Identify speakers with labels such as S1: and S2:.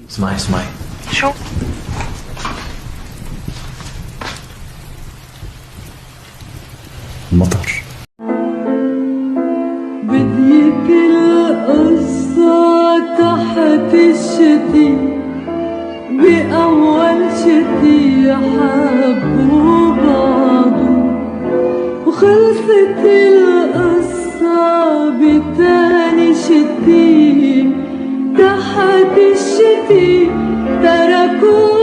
S1: اسمعي اسمعي.
S2: شو؟
S1: المطر.
S3: بديت القصة تحت الشتي، بأول شتي حبوا بعضو، وخلصت القصة بتاني شتي تحت الشتي تركوا